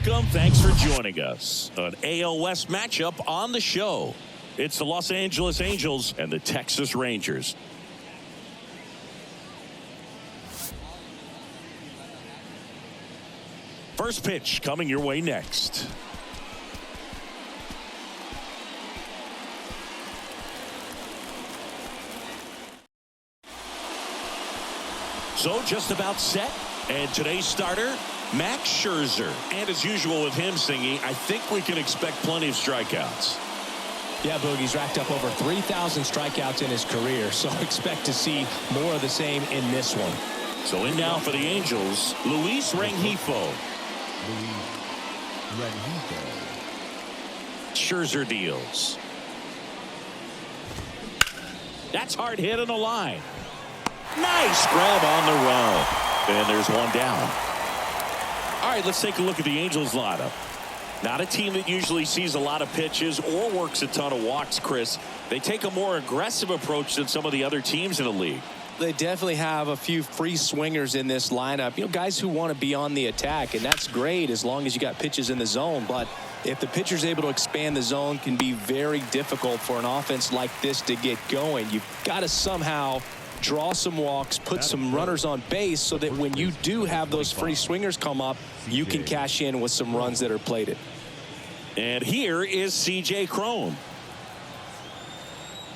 Welcome. Thanks for joining us. An AL West matchup on the show. It's the Los Angeles Angels and the Texas Rangers. First pitch coming your way next. So just about set. And today's starter, Max Scherzer. And as usual with him singing, I think we can expect plenty of strikeouts. Yeah, Boogie's racked up over 3,000 strikeouts in his career, so expect to see more of the same in this one. So in now for the Angels, Luis Rengifo. Scherzer deals. That's hard hit on the line. Nice grab on the run. And there's one down. All right, let's take a look at the Angels lineup. Not a team that usually sees a lot of pitches or works a ton of walks, Chris. They take a more aggressive approach than some of the other teams in the league. They definitely have a few free swingers in this lineup. You know, guys who want to be on the attack, and that's great as long as you got pitches in the zone. But if the pitcher's able to expand the zone, can be very difficult for an offense like this to get going. You've got to somehow draw some walks, put some runners on base so that when you do have those free swingers come up, you can cash in with some runs that are plated. And here is C.J. Cron.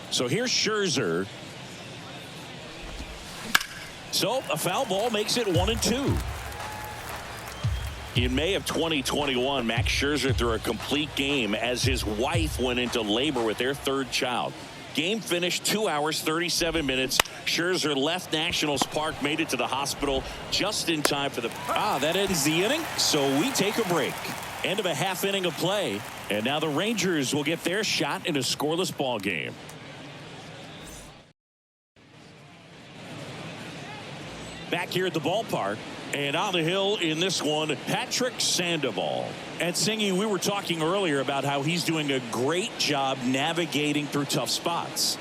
So here's Scherzer. So a foul ball makes it 1-2. In May of 2021, Max Scherzer threw a complete game as his wife went into labor with their third child. Game finished 2 hours, 37 minutes. Scherzer left Nationals Park, made it to the hospital just in time for the... that ends the inning, so we take a break. End of a half inning of play, and now the Rangers will get their shot in a scoreless ball game. Back here at the ballpark, and on the hill in this one, Patrick Sandoval. And Singy, we were talking earlier about how he's doing a great job navigating through tough spots.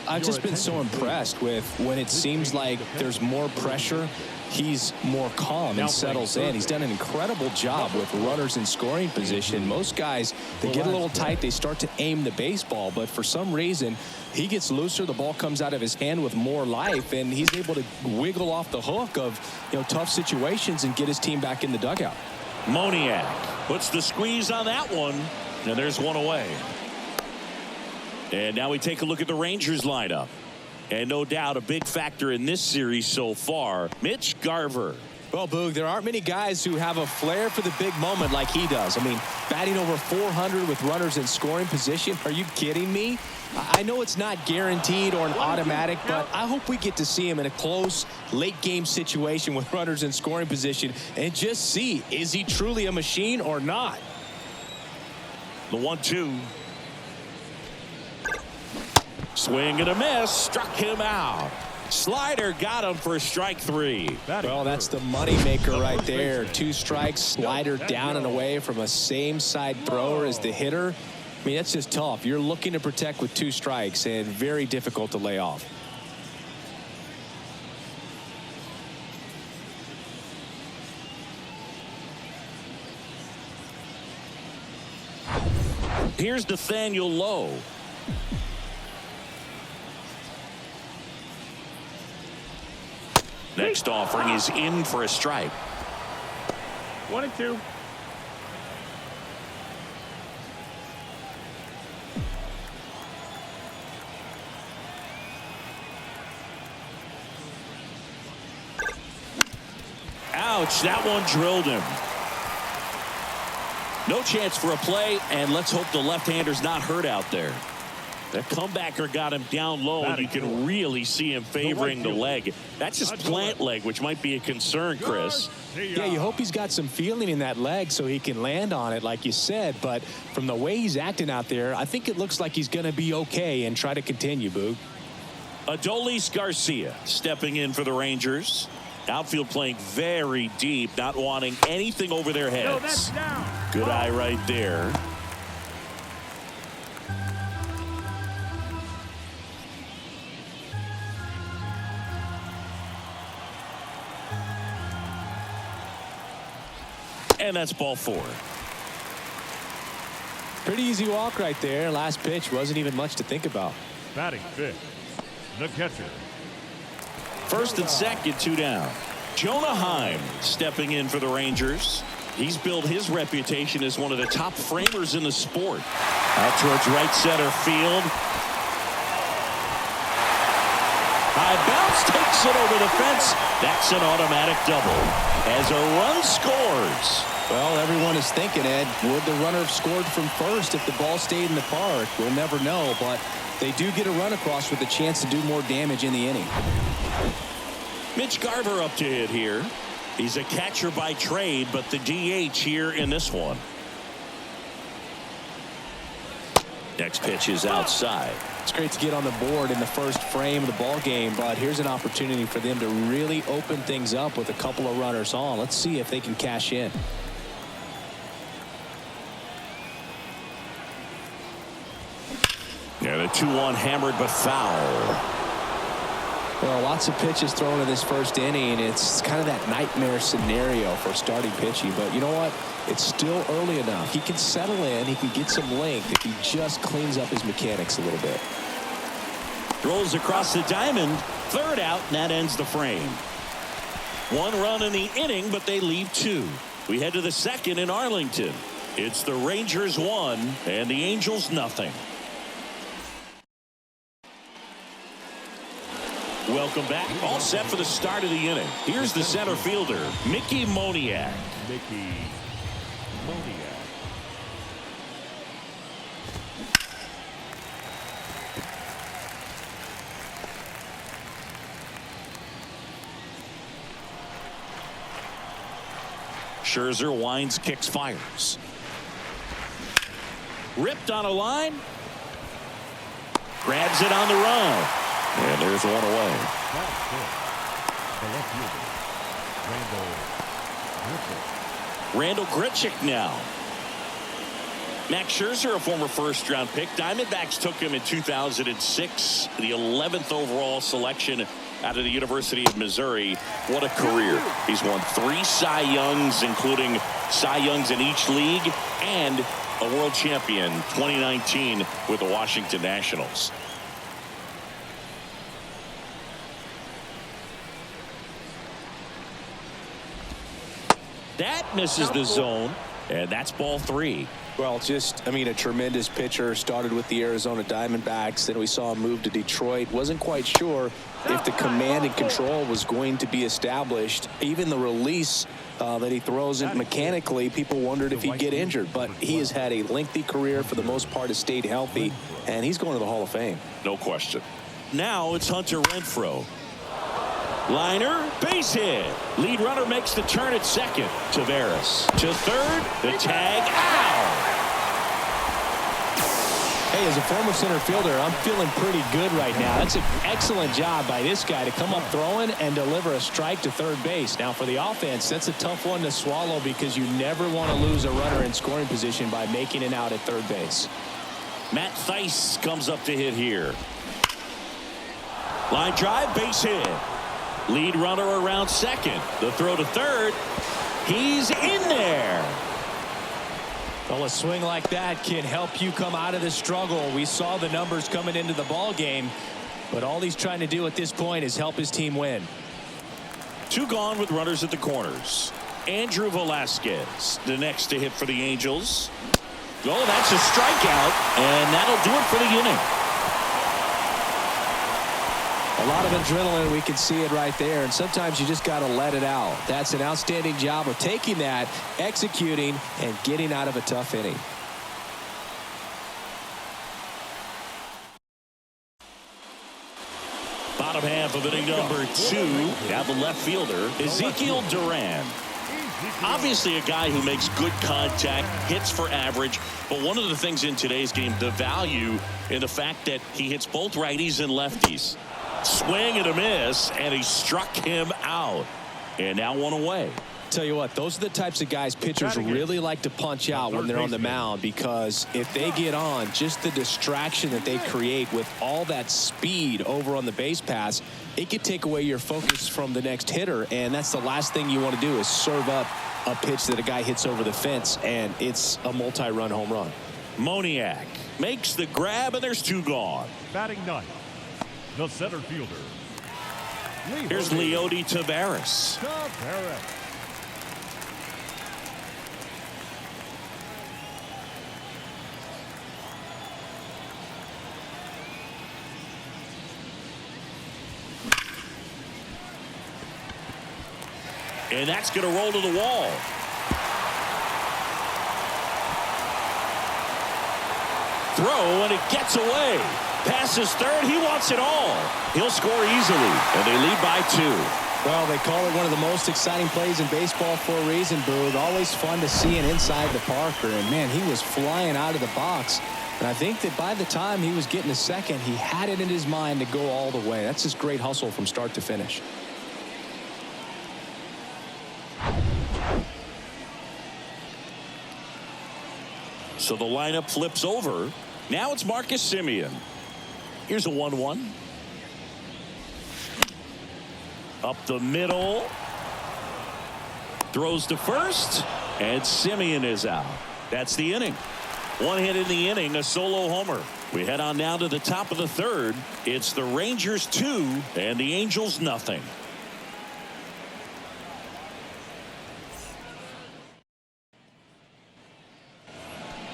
I've just been so impressed with when it seems like there's more pressure, he's more calm and settles in. He's done an incredible job with runners in scoring position. Most guys, they get a little tight, they start to aim the baseball, but for some reason, he gets looser, the ball comes out of his hand with more life, and he's able to wiggle off the hook of, you know, tough situations and get his team back in the dugout. Moniak puts the squeeze on that one, and there's one away. And now we take a look at the Rangers lineup. And no doubt a big factor in this series so far, Mitch Garver. Well, Boog, there aren't many guys who have a flair for the big moment like he does. I mean, batting over 400 with runners in scoring position. Are you kidding me? I know it's not guaranteed or an automatic, but I hope we get to see him in a close late game situation with runners in scoring position and just see, is he truly a machine or not? The 1-2. Swing and a miss, struck him out. Slider got him for strike 3. Well, that's the money maker right there. 2 strikes, slider down and away from a same side thrower as the hitter. I mean, that's just tough. You're looking to protect with 2 strikes and very difficult to lay off. Here's Nathaniel Lowe. Next offering is in for a strike. 1-2. Ouch, that one drilled him. No chance for a play, and let's hope the left-hander's not hurt out there. The comebacker got him down low, and you can really see him favoring the leg. That's his plant leg, which might be a concern, Chris. Yeah, you hope he's got some feeling in that leg so he can land on it, like you said. But from the way he's acting out there, I think it looks like he's going to be okay and try to continue, Boog. Adolis Garcia stepping in for the Rangers. Outfield playing very deep, not wanting anything over their heads. Good eye right there. And that's ball 4. Pretty easy walk right there. Last pitch wasn't even much to think about. Batting fifth, the catcher. First and second, 2 down. Jonah Heim stepping in for the Rangers. He's built his reputation as one of the top framers in the sport. Out towards right center field. High bounce takes it over the fence. That's an automatic double as a run scores. Well, everyone is thinking, Ed, would the runner have scored from first if the ball stayed in the park? We'll never know, but they do get a run across with a chance to do more damage in the inning. Mitch Garver up to hit here. He's a catcher by trade, but the DH here in this one. Next pitch is outside. It's great to get on the board in the first frame of the ball game, but here's an opportunity for them to really open things up with a couple of runners on. Let's see if they can cash in. Yeah, the 2-1 hammered but foul. Well, lots of pitches thrown in this first inning. It's kind of that nightmare scenario for starting pitching. But you know what? It's still early enough. He can settle in. He can get some length if he just cleans up his mechanics a little bit. Rolls across the diamond. Third out, and that ends the frame. 1 run in the inning, but they leave 2. We head to the second in Arlington. It's the Rangers 1 and the Angels nothing. Welcome back. All set for the start of the inning. Here's the center fielder, Mickey Moniak. Mickey Moniak. Scherzer winds, kicks, fires. Ripped on a line. Grabs it on the run. And there's one away. The left fielder, Randall Grichuk now. Max Scherzer, a former first-round pick. Diamondbacks took him in 2006, the 11th overall selection out of the University of Missouri. What a career. He's won 3 Cy Youngs, including Cy Youngs in each league, and a world champion 2019 with the Washington Nationals. That misses the zone, and that's ball 3. Well, a tremendous pitcher. Started with the Arizona Diamondbacks. Then we saw him move to Detroit. Wasn't quite sure if the command and control was going to be established. Even the release that he throws it mechanically, people wondered if he'd get injured. But he has had a lengthy career. For the most part, has stayed healthy, and he's going to the Hall of Fame. No question. Now it's Hunter Renfroe. Liner, base hit. Lead runner makes the turn at second. Taveras to third. The tag out. Hey, as a former center fielder, I'm feeling pretty good right now. That's an excellent job by this guy to come up throwing and deliver a strike to third base. Now, for the offense, that's a tough one to swallow because you never want to lose a runner in scoring position by making it out at third base. Matt Thaiss comes up to hit here. Line drive, base hit. Lead runner around second. The throw to third. He's in there. Well, a swing like that can help you come out of the struggle. We saw the numbers coming into the ball game, but all he's trying to do at this point is help his team win. 2 gone with runners at the corners. Andrew Velasquez, the next to hit for the Angels. Oh, that's a strikeout, and that'll do it for the inning. A lot of adrenaline, we can see it right there, and sometimes you just got to let it out. That's an outstanding job of taking that, executing, and getting out of a tough inning. Bottom half of inning number 2. Now the left fielder, Ezekiel Duran. Obviously a guy who makes good contact, hits for average, but one of the things in today's game, the value in the fact that he hits both righties and lefties. Swing and a miss, and he struck him out. And now one away. Tell you what, those are the types of guys pitchers really like to punch out when they're on the mound, because if they get on, just the distraction that they create with all that speed over on the base pass, it could take away your focus from the next hitter, and that's the last thing you want to do is serve up a pitch that a guy hits over the fence, and it's a multi-run home run. Moniak makes the grab, and there's 2 gone. Batting ninth, the center fielder. Here's Leody Taveras. And that's going to roll to the wall. Throw, and it gets away. Passes third. He wants it all. He'll score easily, and they lead by 2. Well, they call it one of the most exciting plays in baseball for a reason, Boog. Always fun to see an inside the Parker. And, man, he was flying out of the box. And I think that by the time he was getting to second, he had it in his mind to go all the way. That's just great hustle from start to finish. So the lineup flips over. Now it's Marcus Semien. Here's a 1-1. Up the middle. Throws to first. And Semien is out. That's the inning. 1 hit in the inning, a solo homer. We head on now to the top of the 3rd. It's the Rangers 2 and the Angels nothing.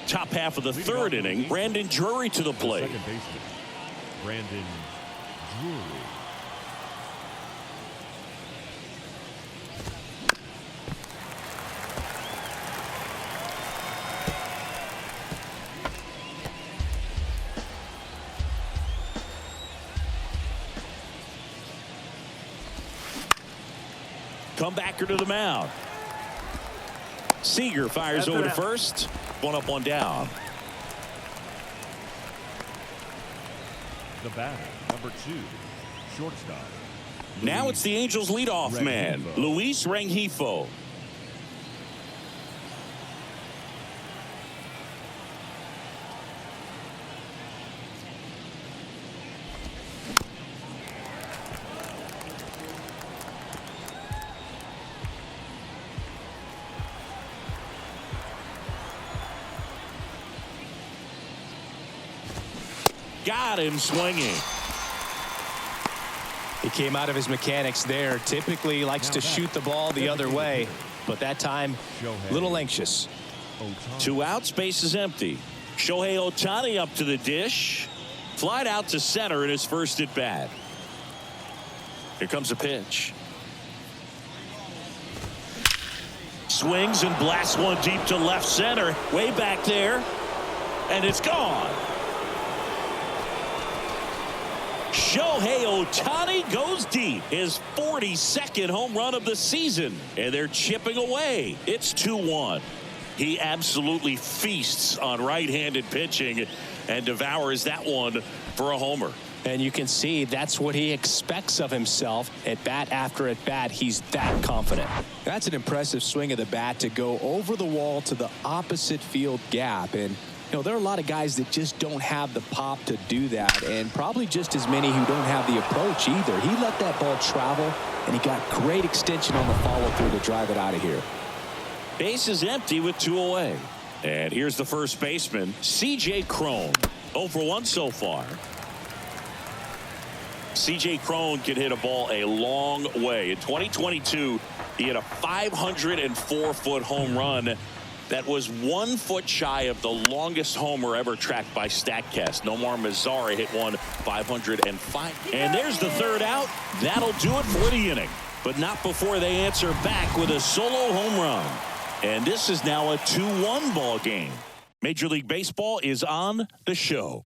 Top half of the 3rd inning. Brandon Drury to the plate. Second baseman, Brandon Drury. Comebacker to the mound. Seager fires over to first. 1 up, 1 down. The batter, number 2, shortstop. Now it's the Angels leadoff man, Luis Rengifo. Got him swinging. He came out of his mechanics there. Typically likes to shoot the ball the other way, but that time a little anxious. 2 outs, base is empty. Shohei Ohtani up to the dish. Flied out to center in his first at bat. Here comes a pitch. Swings and blasts one deep to left center. Way back there. And it's gone. Shohei Ohtani goes deep. His 42nd home run of the season. And they're chipping away. It's 2-1. He absolutely feasts on right-handed pitching and devours that one for a homer. And you can see that's what he expects of himself at bat after at bat. He's that confident. That's an impressive swing of the bat to go over the wall to the opposite field gap. And you know, there are a lot of guys that just don't have the pop to do that, and probably just as many who don't have the approach either. He let that ball travel, and he got great extension on the follow-through to drive it out of here. Base is empty with 2 away. And here's the first baseman, C.J. Cron. 0 for 1 so far. C.J. Cron can hit a ball a long way. In 2022, he hit a 504-foot home run. That was 1 foot shy of the longest homer ever tracked by StatCast. Nomar Mazara hit one 505. And there's the 3rd out. That'll do it for the inning. But not before they answer back with a solo home run. And this is now a 2-1 ball game. Major League Baseball is on the show.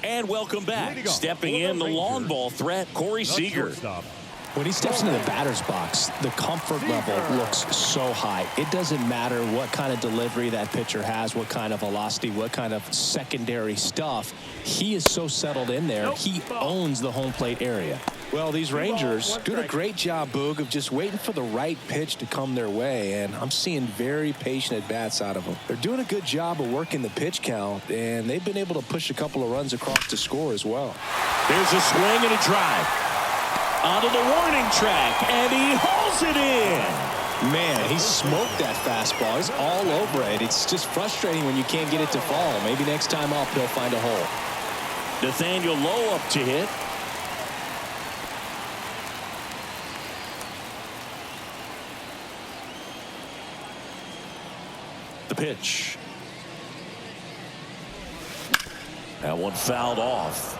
And welcome back. Stepping in the long ball threat, Corey Seager. When he steps into the batter's box, the comfort level looks so high. It doesn't matter what kind of delivery that pitcher has, what kind of velocity, what kind of secondary stuff. He is so settled in there. He owns the home plate area. Well, these Rangers doing a great job, Boog, of just waiting for the right pitch to come their way, and I'm seeing very patient at-bats out of them. They're doing a good job of working the pitch count, and they've been able to push a couple of runs across to score as well. There's a swing and a drive. Onto the warning track, and he hauls it in. Man, he smoked that fastball. He's all over it. It's just frustrating when you can't get it to fall. Maybe next time up he'll find a hole. Nathaniel Lowe up to hit. The pitch. That one fouled off.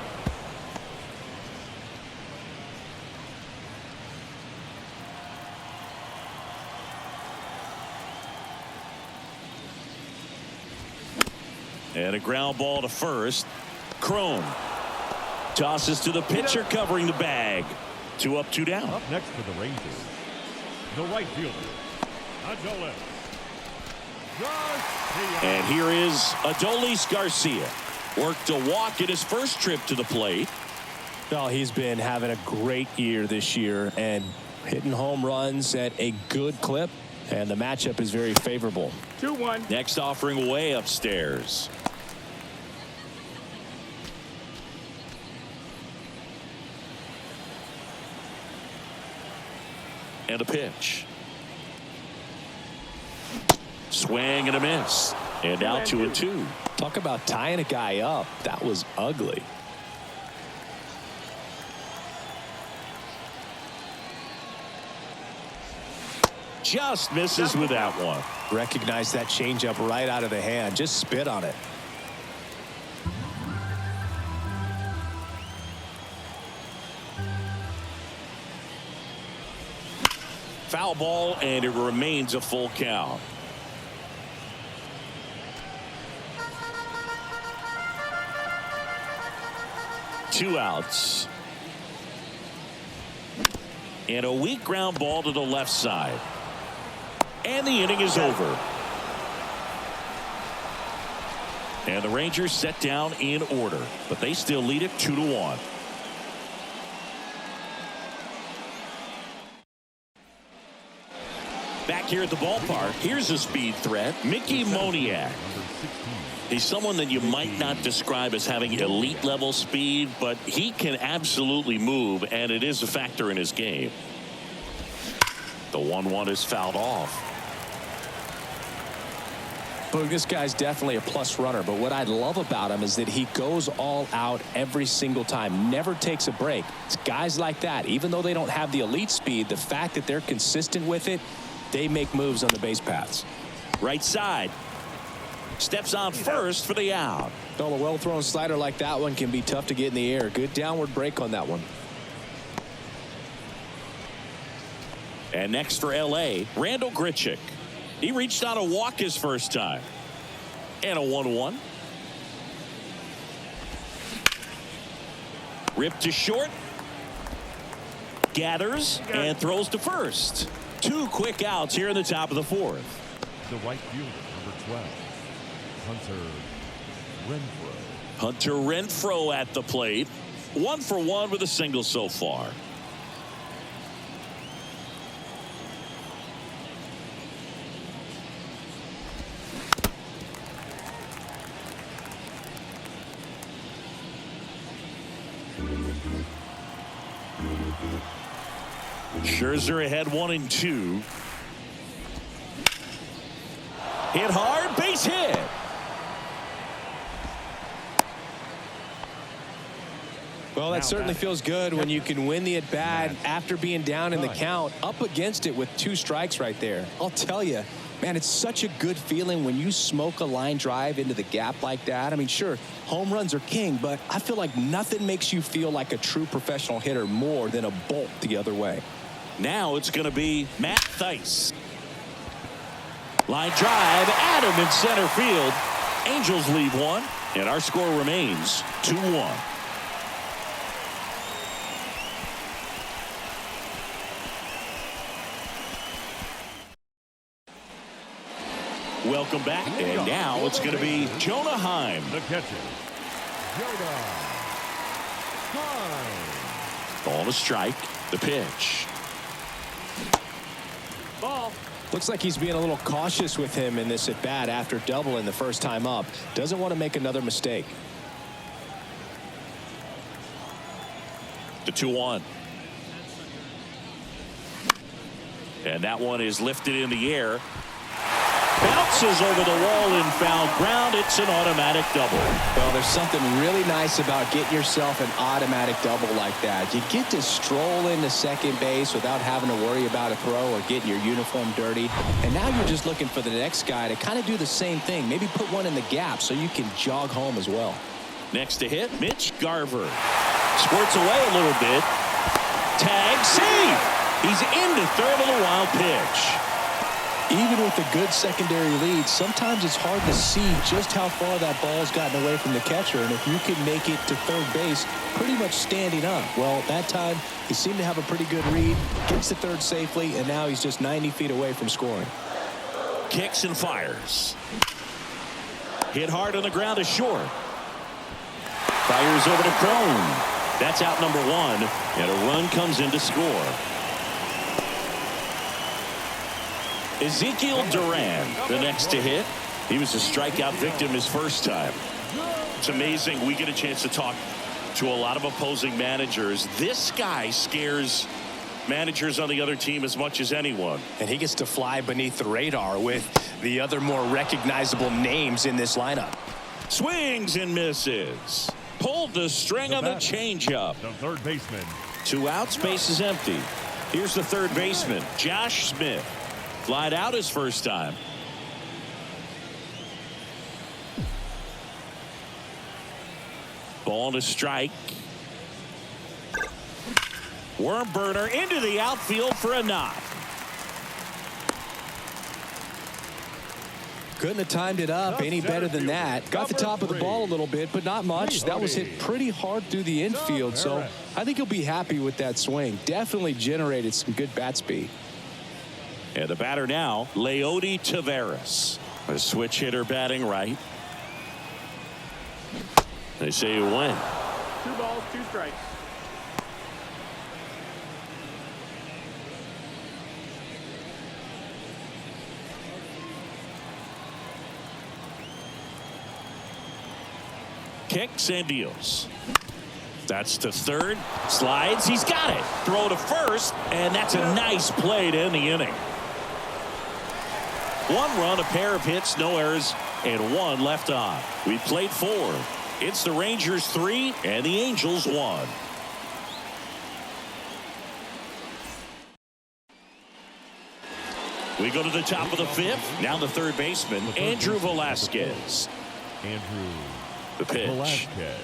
And a ground ball to first. Crone tosses to the pitcher covering the bag. 2 up, 2 down. Up next for the Rangers, the right fielder, Adolis Garcia. And here is Adolis Garcia. Worked a walk in his first trip to the plate. Well, he's been having a great year this year and hitting home runs at a good clip. And the matchup is very favorable. 2-1. Next offering way upstairs. And a pitch. Swing and a miss. And out 2-2. Talk about tying a guy up. That was ugly. Just misses with that one. Recognize that changeup right out of the hand. Just spit on it. Foul ball, and it remains a full count. Two outs. And a weak ground ball to the left side. And the inning is over. And the Rangers set down in order, but they still lead it 2-1. Back here at the ballpark, here's a speed threat, Mickey Moniak. He's someone that you might not describe as having elite level speed, but he can absolutely move, and it is a factor in his game. The 1-1 is fouled off. But this guy's definitely a plus runner, but what I love about him is that he goes all out every single time, never takes a break. It's guys like that, even though they don't have the elite speed, the fact that they're consistent with it, they make moves on the base paths. Right side. Steps on first for the out. Well, a well-thrown slider like that one can be tough to get in the air. Good downward break on that one. And next for L.A., Randall Grichuk. He reached on a walk his first time. And a 1-1. Ripped to short. Gathers and throws to first. 2 quick outs here in the top of the 4th. The right fielder, number 12, Hunter Renfroe. Hunter Renfroe at the plate. 1 for 1 with a single so far. Scherzer ahead 1-2. Hit hard, base hit. Well, that certainly feels good when you can win the at-bat after being down in the count, up against it with 2 strikes right there. I'll tell you, man, it's such a good feeling when you smoke a line drive into the gap like that. I mean, sure, home runs are king, but I feel like nothing makes you feel like a true professional hitter more than a bolt the other way. Now it's going to be Matt Thaiss. Line drive, Adam in center field. Angels leave 1, and our score remains 2-1. Welcome back, and now it's going to be Jonah Heim. The catcher, Jonah Heim. Ball to strike. The pitch. Ball. Looks like he's being a little cautious with him in this at bat after doubling the first time up. Doesn't want to make another mistake. The 2-1. And that one is lifted in the air. Bounces over the wall in foul ground. It's an automatic double. Well, there's something really nice about getting yourself an automatic double like that. You get to stroll into second base without having to worry about a throw or getting your uniform dirty. And now you're just looking for the next guy to kind of do the same thing. Maybe put one in the gap so you can jog home as well. Next to hit, Mitch Garver. Squirts away a little bit. Tag, save. He's into third on the wild pitch. Even with a good secondary lead, sometimes it's hard to see just how far that ball's gotten away from the catcher. And if you can make it to third base pretty much standing up, well, that time he seemed to have a pretty good read, gets to third safely, and now he's just 90 feet away from scoring. Kicks and fires. Hit hard on the ground to short. Fires over to Crone. That's out number 1, and a run comes in to score. Ezekiel Duran, the next to hit. He was a strikeout victim his first time. It's amazing. We get a chance to talk to a lot of opposing managers. This guy scares managers on the other team as much as anyone. And he gets to fly beneath the radar with the other more recognizable names in this lineup. Swings and misses. Pulled the string on the changeup. The third baseman. 2 outs, base is empty. Here's the third baseman, Josh Smith. Flied out his first time. Ball to strike. Worm burner into the outfield for a knock. Couldn't have timed it up any better than that. Got the top of the ball a little bit, but not much. That was hit pretty hard through the infield, so I think he'll be happy with that swing. Definitely generated some good bat speed. And the batter now, Leody Taveras. A switch hitter batting right. They say you win. 2 balls, 2 strikes. Kicks and deals. That's to third. Slides. He's got it. Throw to first. And that's a nice play to end the inning. 1 run, a pair of hits, no errors, and 1 left on. We played 4. It's the Rangers 3 and the Angels 1. We go to the top of the 5th. Now the third baseman, Andrew Velasquez. Andrew The pitch. Velasquez.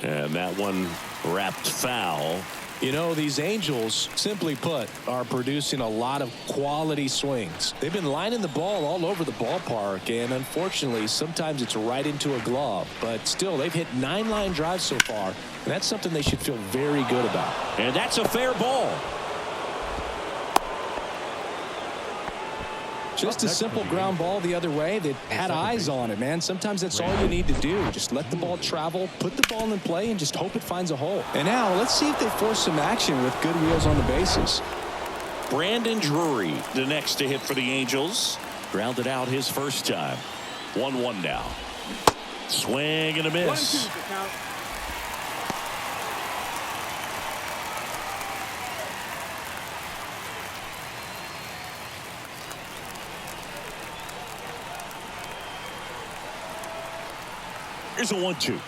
And that one wrapped foul. You know, these Angels, simply put, are producing a lot of quality swings. They've been lining the ball all over the ballpark, and unfortunately, sometimes it's right into a glove. But still, they've hit 9 line drives so far, and that's something they should feel very good about. And that's a fair ball. Just a simple ground ball the other way that had eyes on it, man. Sometimes that's all you need to do. Just let the ball travel, put the ball in play, and just hope it finds a hole. And now let's see if they force some action with good wheels on the bases. Brandon Drury, the next to hit for the Angels. Grounded out his first time. 1-1 now. Swing and a miss. 1-2 to count. Here's a 1-2.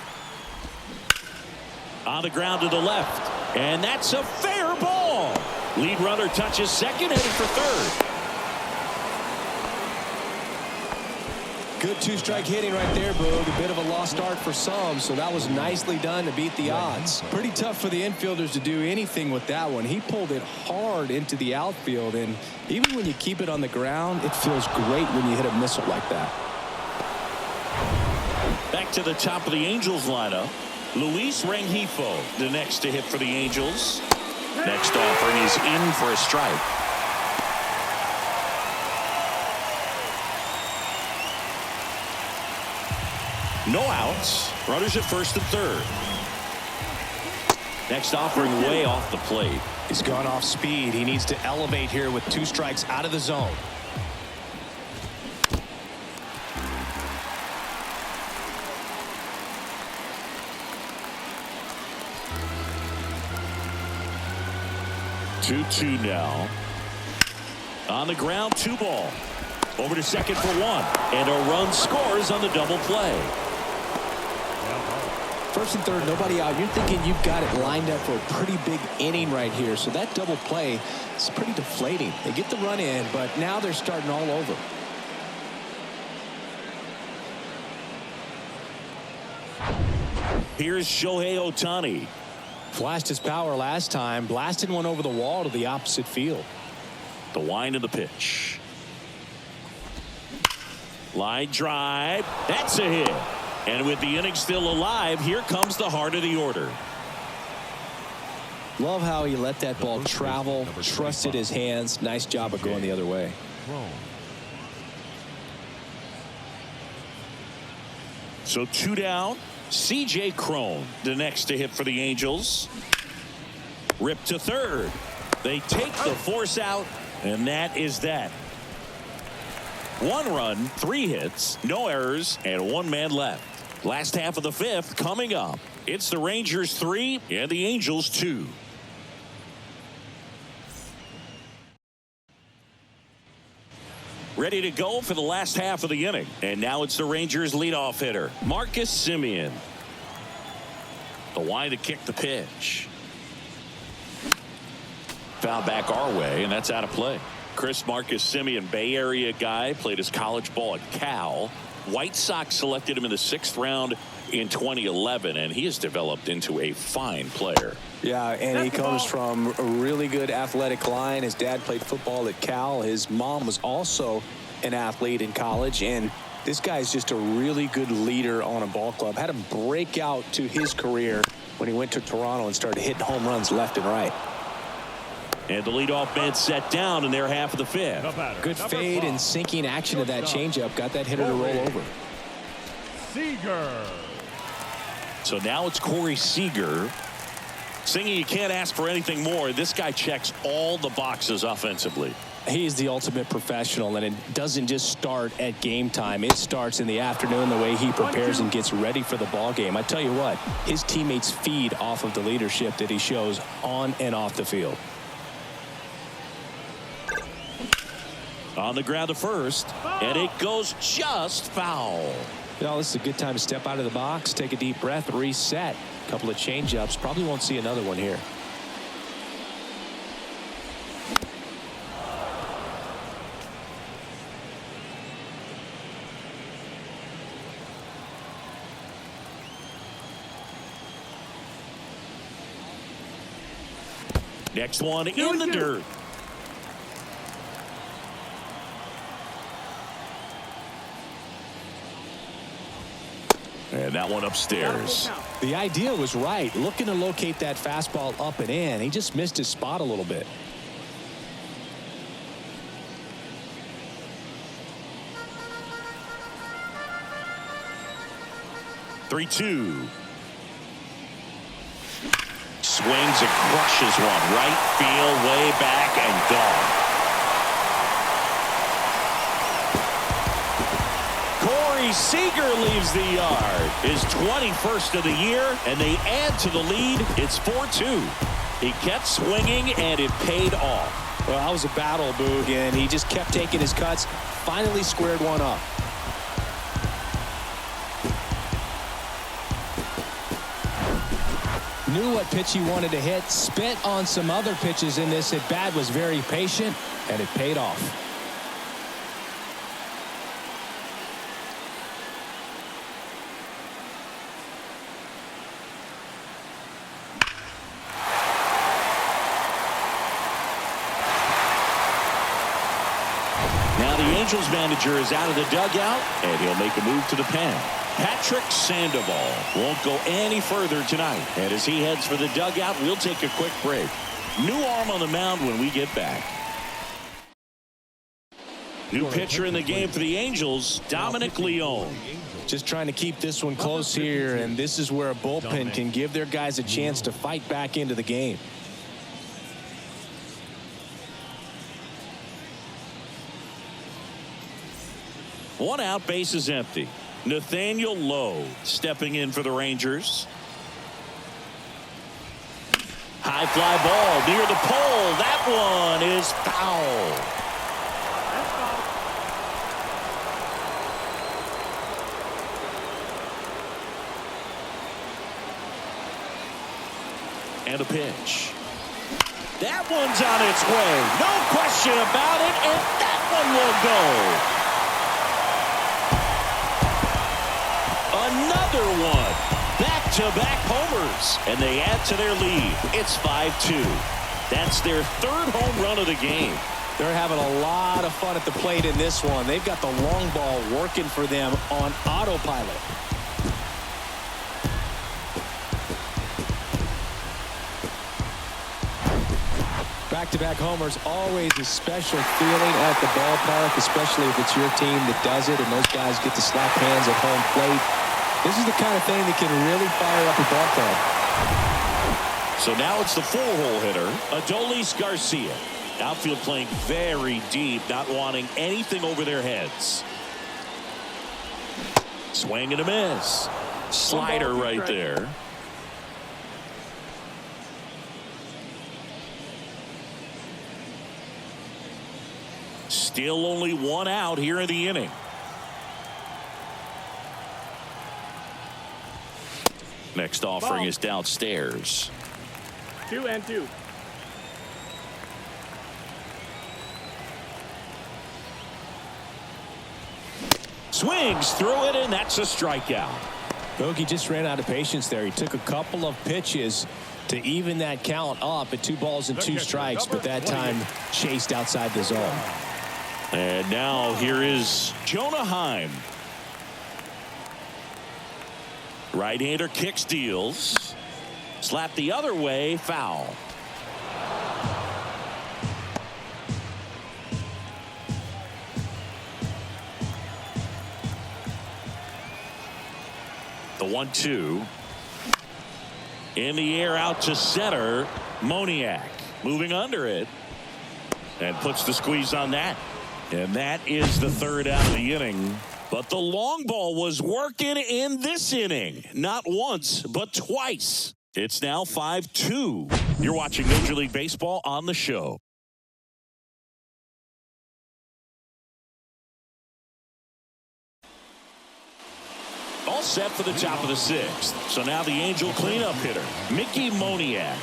On the ground to the left. And that's a fair ball. Lead runner touches second, headed for third. Good 2-strike hitting right there, Boog. A bit of a lost start for some, so that was nicely done to beat the odds. Pretty tough for the infielders to do anything with that one. He pulled it hard into the outfield, and even when you keep it on the ground, it feels great when you hit a missile like that. Back to the top of the Angels lineup. Luis Rengifo, the next to hit for the Angels. Next offering is in for a strike. No outs. Runners at first and third. Next offering way off the plate. He's gone off speed. He needs to elevate here with 2 strikes out of the zone. Two now. On the ground, 2 ball. Over to second for 1. And a run scores on the double play. First and third, nobody out. You're thinking you've got it lined up for a pretty big inning right here. So that double play is pretty deflating. They get the run in, but now they're starting all over. Here's Shohei Ohtani. Flashed his power last time, blasted one over the wall to the opposite field. The wind of the pitch. Line drive. That's a hit. And with the inning still alive, here comes the heart of the order. Love how he let that ball travel, trusted his hands. Nice job of going the other way. So 2 down. C.J. Cron, the next to hit for the Angels. Ripped to third. They take the force out, and that is that. 1 run, 3 hits, no errors, and 1 man left. Last half of the 5th coming up. It's the Rangers 3 and the Angels 2. Ready to go for the last half of the inning. And now it's the Rangers leadoff hitter, Marcus Semien. The wind to kick the pitch. Foul back our way, and that's out of play. Marcus Semien, Bay Area guy, played his college ball at Cal. White Sox selected him in the 6th round in 2011, and he has developed into a fine player. Yeah, and he comes from a really good athletic line. His dad played football at Cal. His mom was also an athlete in college, and this guy's just a really good leader on a ball club. Had him break out to his career when he went to Toronto and started hitting home runs left and right. And the leadoff man set down in their half of the 5th. Good fade and sinking action of that changeup. Got that hitter to roll over. Seager. So now it's Corey Seager. Singing, you can't ask for anything more. This guy checks all the boxes offensively. He's the ultimate professional, and it doesn't just start at game time. It starts in the afternoon, the way he prepares and gets ready for the ball game. I tell you what, his teammates feed off of the leadership that he shows on and off the field. On the ground to first, and it goes just foul. Well, this is a good time to step out of the box, take a deep breath, reset. A couple of change-ups. Probably won't see another one here. Next one in the dirt. And that one upstairs. The idea was right. Looking to locate that fastball up and in. He just missed his spot a little bit. Three-two. Swings and crushes one. Right field, way back and gone. Seager leaves the yard. His 21st of the year, and they add to the lead. It's 4-2. He kept swinging, and it paid off. Well, that was a battle, Boog, and he just kept taking his cuts. Finally squared one up. Knew what pitch he wanted to hit. Spent on some other pitches in this at bat. Was very patient, and it paid off. Angels manager is out of the dugout, and he'll make a move to the pen. Patrick Sandoval won't go any further tonight. And as he heads for the dugout, we'll take a quick break. New arm on the mound when we get back. New pitcher in the game for the Angels, Dominic Leone. Just trying to keep this one close here, and this is where a bullpen can give their guys a chance to fight back into the game. One out, base is empty. Nathaniel Lowe stepping in for the Rangers. High fly ball near the pole. That one is foul. And a pitch. That one's on its way. No question about it. And that one will go. Another one. Back-to-back homers. And they add to their lead. It's 5-2. That's their third home run of the game. They're having a lot of fun at the plate in this one. They've got the long ball working for them on autopilot. Back-to-back homers, always a special feeling at the ballpark, especially if it's your team that does it and those guys get to slap hands at home plate. This is the kind of thing that can really fire up a ball club. So now it's the four-hole hitter, Adolis Garcia. Outfield playing very deep, not wanting anything over their heads. Swing and a miss. Slider right there. Still only one out here in the inning. Next offering is downstairs. 2-2. Swings through it, and that's a strikeout. Bogey just ran out of patience there. He took a couple of pitches to even that count up at 2 balls and 2 strikes, but that time chased outside the zone. And now here is Jonah Heim. Right-hander kicks, deals. Slap the other way, foul. The 1-2. In the air out to center. Moniak moving under it. And puts the squeeze on that. And that is the third out of the inning. But the long ball was working in this inning. Not once, but twice. It's now 5-2. You're watching Major League Baseball on the show. All set for the top of the 6th. So now the Angel cleanup hitter, Mickey Moniak.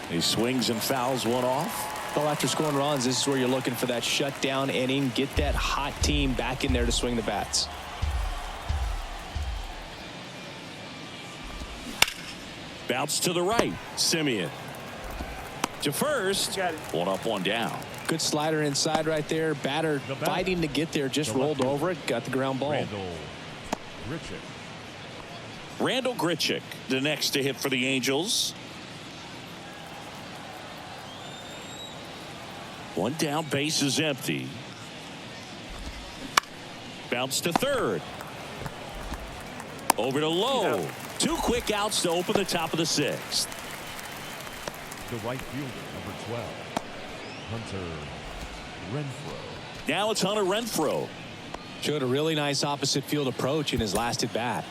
He swings and fouls one off. Well, after scoring runs, this is where you're looking for that shutdown inning. Get that hot team back in there to swing the bats. Bounce to the right. Simeon. To first. One up, one down. Good slider inside right there. Batter fighting to get there. Just rolled over it. Got the ground ball. Randall Grichuk, the next to hit for the Angels. One down, base is empty. Bounce to third. Over to Lowe. 2 quick outs to open the top of the 6th. The right fielder, number 12, Hunter Renfroe. Now it's Hunter Renfroe. Showed a really nice opposite field approach in his last at bat.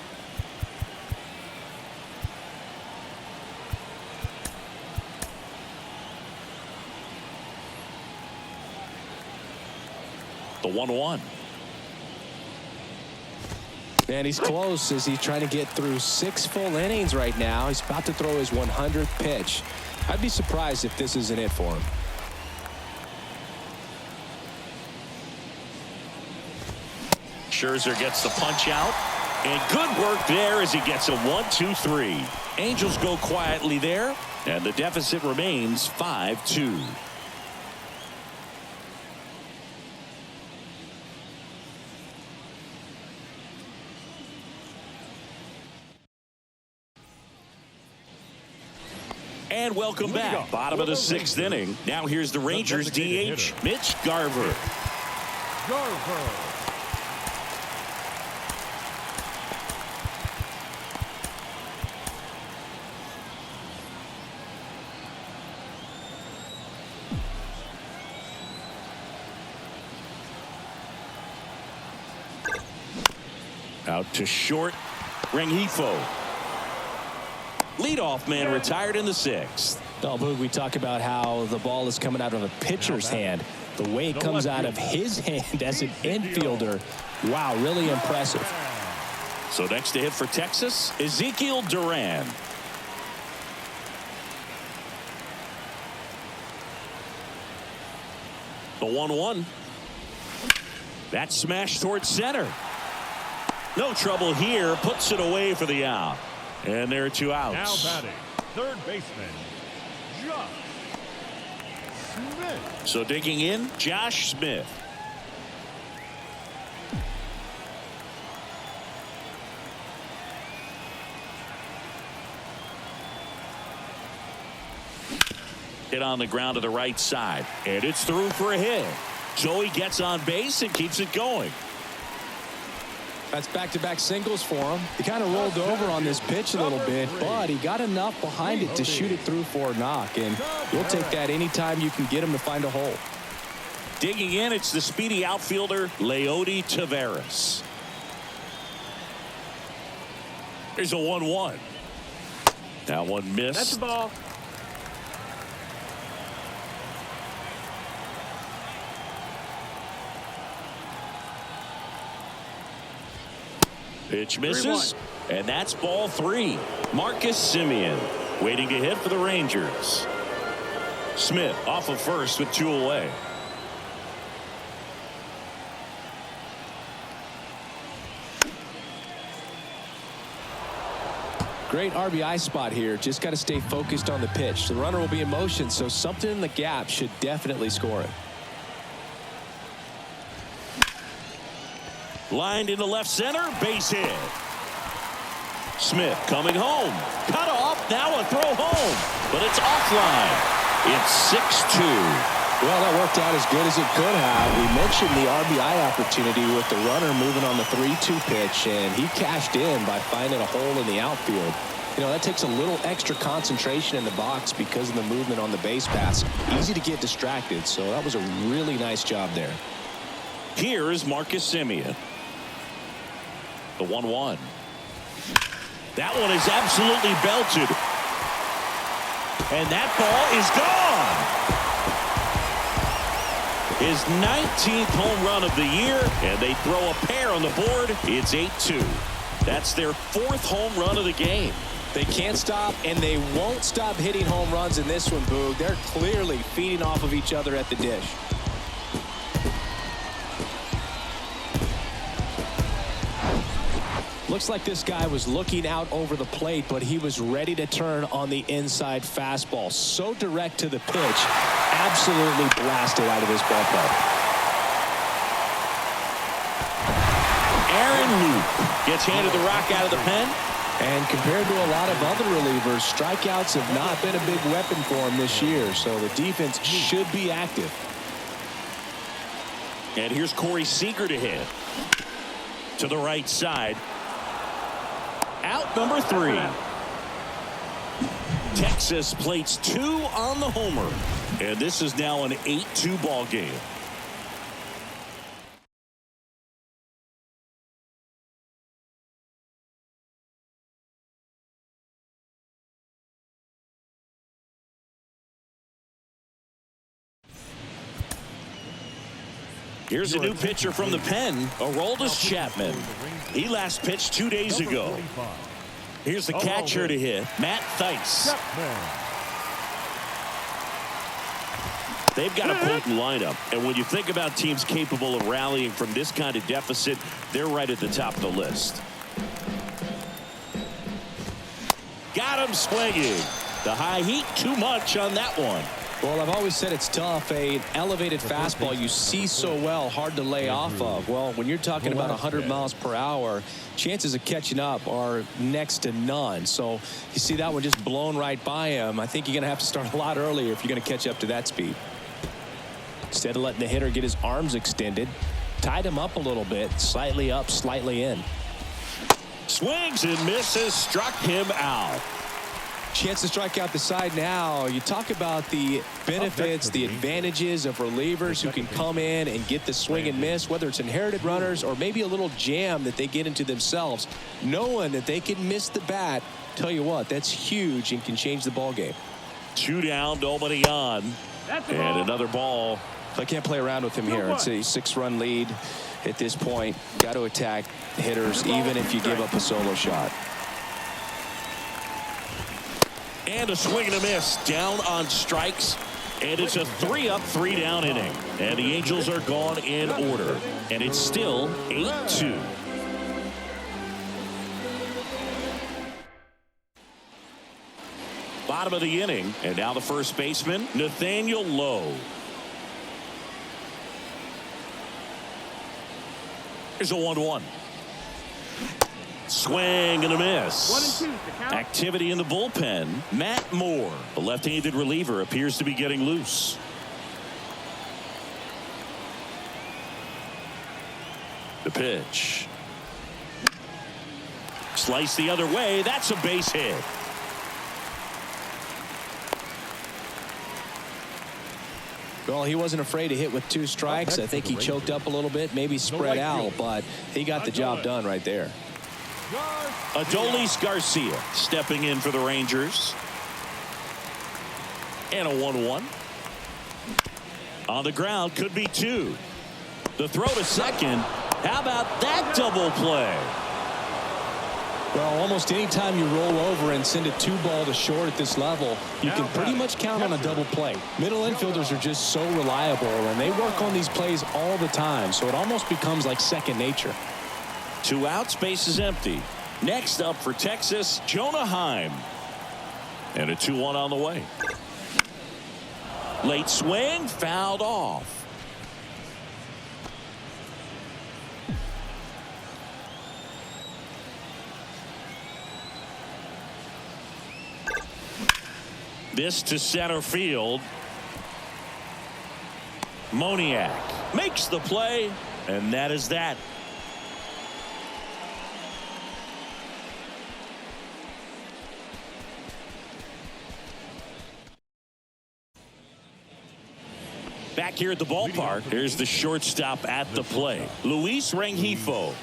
The 1-1. And he's close as he's trying to get through 6 full innings right now. He's about to throw his 100th pitch. I'd be surprised if this isn't it for him. Scherzer gets the punch out. And good work there as he gets a 1-2-3. Angels go quietly there. And the deficit remains 5-2. And welcome back. Bottom of the 6th inning. Now here's the Rangers DH, Mitch Garver. Out to short, Rengifo. Leadoff man retired in the 6th. Oh, Boog, we talk about how the ball is coming out of a pitcher's hand. The way it comes out of his hand as an infielder, wow, really impressive. So next to hit for Texas, Ezekiel Duran. The 1-1. That smash towards center. No trouble here. Puts it away for the out. And there are 2 outs. Now batting, third baseman, Josh Smith. So digging in, Josh Smith. Hit on the ground to the right side. And it's through for a hit. So he gets on base and keeps it going. That's back-to-back singles for him. He kind of rolled over on this pitch a little bit, but he got enough behind it to shoot it through for a knock, and you'll take that anytime you can get him to find a hole. Digging in, it's the speedy outfielder, Leody Taveras. There's a 1-1. That one missed. That's the ball. Pitch misses, and that's ball 3. Marcus Semien waiting to hit for the Rangers. Smith off of first with 2 away. Great RBI spot here. Just got to stay focused on the pitch. The runner will be in motion, so something in the gap should definitely score it. Lined into left center, base hit. Smith coming home. Cut off, now a throw home. But it's offline. It's 6-2. Well, that worked out as good as it could have. We mentioned the RBI opportunity with the runner moving on the 3-2 pitch, and he cashed in by finding a hole in the outfield. You know, that takes a little extra concentration in the box because of the movement on the base pass. Easy to get distracted, so that was a really nice job there. Here is Marcus Semien. The 1-1. That one is absolutely belted. And that ball is gone. His 19th home run of the year, and they throw a pair on the board. It's 8-2. That's their 4th home run of the game. They can't stop, and they won't stop hitting home runs in this one, Boog. They're clearly feeding off of each other at the dish. Looks like this guy was looking out over the plate, but he was ready to turn on the inside fastball. So direct to the pitch, absolutely blasted out of this ballpark. Aaron Loup gets handed the rock out of the pen. And compared to a lot of other relievers, strikeouts have not been a big weapon for him this year, so the defense should be active. And here's Corey Seager to hit. To the right side. Out number 3. Texas plates 2 on the homer. And this is now an 8-2 ball game. Here's a new pitcher from the pen, Aroldis Chapman. He last pitched 2 days ago. Here's the catcher to hit, Matt Theis. They've got a potent lineup, and when you think about teams capable of rallying from this kind of deficit, they're right at the top of the list. Got him swinging. The high heat, too much on that one. Well, I've always said it's tough. An elevated fastball you see so well, hard to lay off of. Well, when you're talking about 100 miles per hour, chances of catching up are next to none. So you see that one just blown right by him. I think you're going to have to start a lot earlier if you're going to catch up to that speed. Instead of letting the hitter get his arms extended, tied him up a little bit, slightly up, slightly in. Swings and misses, struck him out. Chance to strike out the side now. You talk about the benefits, the advantages of relievers who can come in and get the swing and miss, whether it's inherited runners or maybe a little jam that they get into themselves. Knowing that they can miss the bat, tell you what, that's huge and can change the ball game. 2 down, nobody on. And another ball. I can't play around with him here. It's a 6-run lead at this point. Got to attack hitters even if you give up a solo shot. And a swing and a miss, down on strikes, and it's a 3-up, 3-down inning. And the Angels are gone in order, and it's still 8-2. Bottom of the inning, and now the first baseman, Nathaniel Lowe. Here's a 1-1. Swing and a miss. 1-2 to count. Activity in the bullpen. Matt Moore, the left-handed reliever, appears to be getting loose. The pitch. Slice the other way. That's a base hit. Well, he wasn't afraid to hit with 2 strikes. I think he choked up a little bit, maybe spread out, but he got the job done right there. Adolis Garcia stepping in for the Rangers. And a 1-1. On the ground, could be 2. The throw to second. How about that double play? Well, almost any time you roll over and send a 2-ball to short at this level, you can pretty much count on a double play. Middle infielders are just so reliable, and they work on these plays all the time, so it almost becomes like second nature. 2 outs, base is empty. Next up for Texas, Jonah Heim. And a 2-1 on the way. Late swing, fouled off. This to center field. Moniak makes the play, and that is that. Back here at the ballpark, here's the shortstop at the play, Luis Rengifo.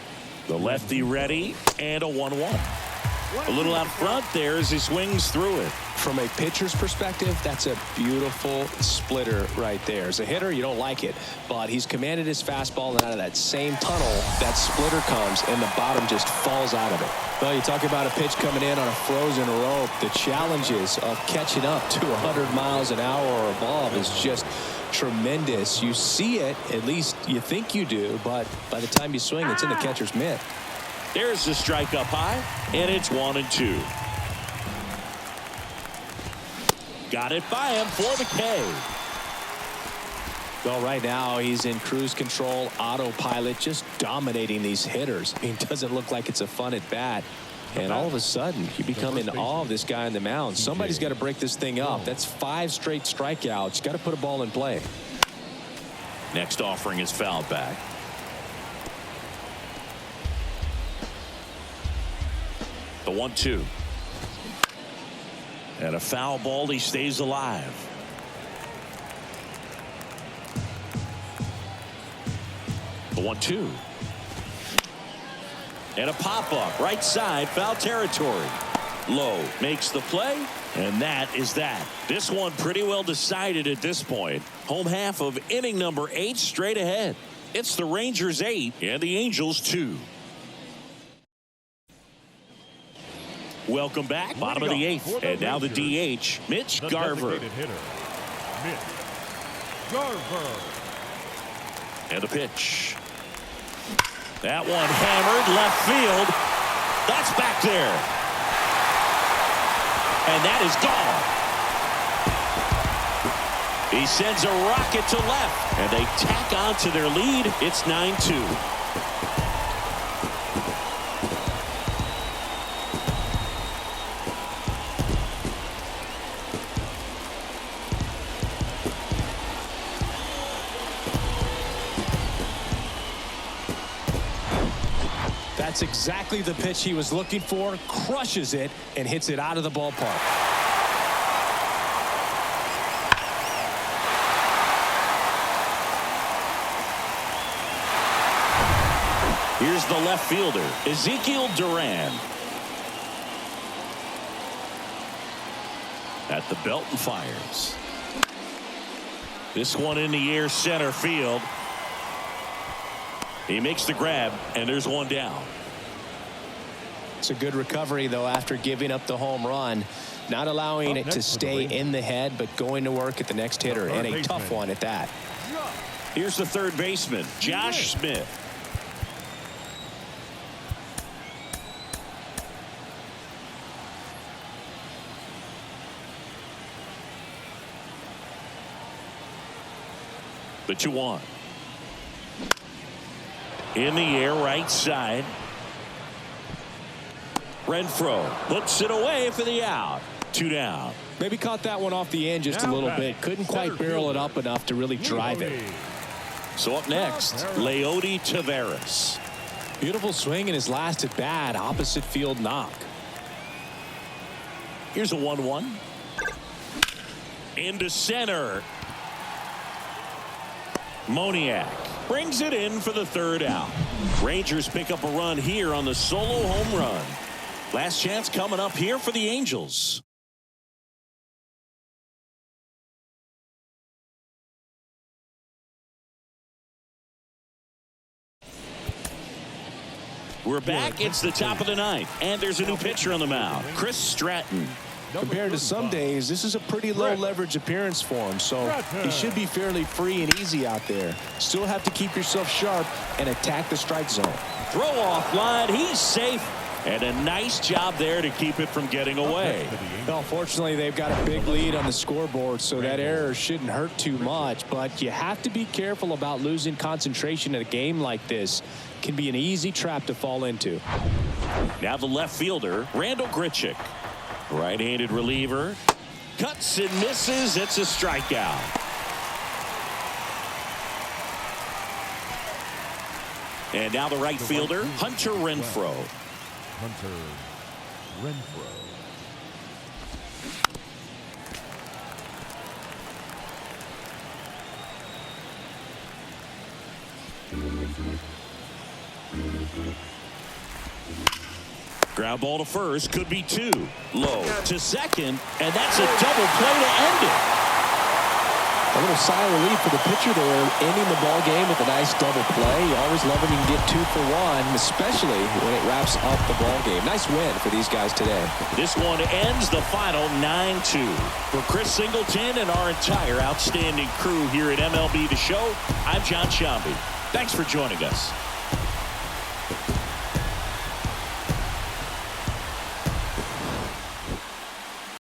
The lefty ready, and a 1-1. A little out front there as he swings through it. From a pitcher's perspective, that's a beautiful splitter right there. As a hitter, you don't like it, but he's commanded his fastball, and out of that same tunnel, that splitter comes, and the bottom just falls out of it. Well, you talk about a pitch coming in on a frozen rope. The challenges of catching up to 100 miles an hour or above is just tremendous. You see it, at least you think you do, but by the time you swing, it's in the catcher's mitt. There's the strike up high, and it's 1-2. Got it by him for the K. Well, right now he's in cruise control, autopilot, just dominating these hitters. I mean, it doesn't look like it's a fun at bat. And all of a sudden, you become in awe of this guy on the mound. Somebody's got to break this thing up. That's 5 straight strikeouts. Got to put a ball in play. Next offering is fouled back. The 1-2. And a foul ball. He stays alive. The 1-2. And a pop-up right side, foul territory. Lowe makes the play, and that is that. This one pretty well decided at this point. Home half of inning number 8 straight ahead. It's the Rangers 8 and the Angels 2. Welcome back. Bottom of the 8th, and now the DH, Mitch Garver. And the pitch. That one hammered left field. That's back there. And that is gone. He sends a rocket to left, and they tack on to their lead. It's 9-2. That's exactly the pitch he was looking for. Crushes it and hits it out of the ballpark. Here's the left fielder, Ezekiel Duran. At the belt and fires. This one in the air, center field. He makes the grab, and there's one down. It's a good recovery, though, after giving up the home run. Not allowing it to stay in the head, but going to work at the next hitter, and a tough one at that. Here's the third baseman, Josh Smith. The 2-1. In the air, right side. Renfroe puts it away for the out. 2 down. Maybe caught that one off the end just a little bit. Couldn't quite barrel it up enough to really drive it. So up next, Leody Taveras. Beautiful swing in his last at bat. Opposite field knock. Here's a 1-1. Into center. Moniak brings it in for the third out. Rangers pick up a run here on the solo home run. Last chance coming up here for the Angels. We're back. It's the top of the ninth, and there's a new pitcher on the mound, Chris Stratton. Compared to some days, this is a pretty low leverage appearance for him, so he should be fairly free and easy out there. Still have to keep yourself sharp and attack the strike zone. Throw off line. He's safe. And a nice job there to keep it from getting away. Well, fortunately, they've got a big lead on the scoreboard, so that error shouldn't hurt too much. But you have to be careful about losing concentration in a game like this. Can be an easy trap to fall into. Now the left fielder, Randall Grichuk. Right-handed reliever. Cuts and misses. It's a strikeout. And now the right fielder, Hunter Renfroe. Hunter Renfroe. Ground ball to first, could be 2. Low to second, and that's a double play to end it. A little sigh of relief for the pitcher there, ending the ball game with a nice double play. You always love when you can get 2 for 1, especially when it wraps up the ball game. Nice win for these guys today. This one ends the final 9-2. For Chris Singleton and our entire outstanding crew here at MLB The Show, I'm John Shambi. Thanks for joining us.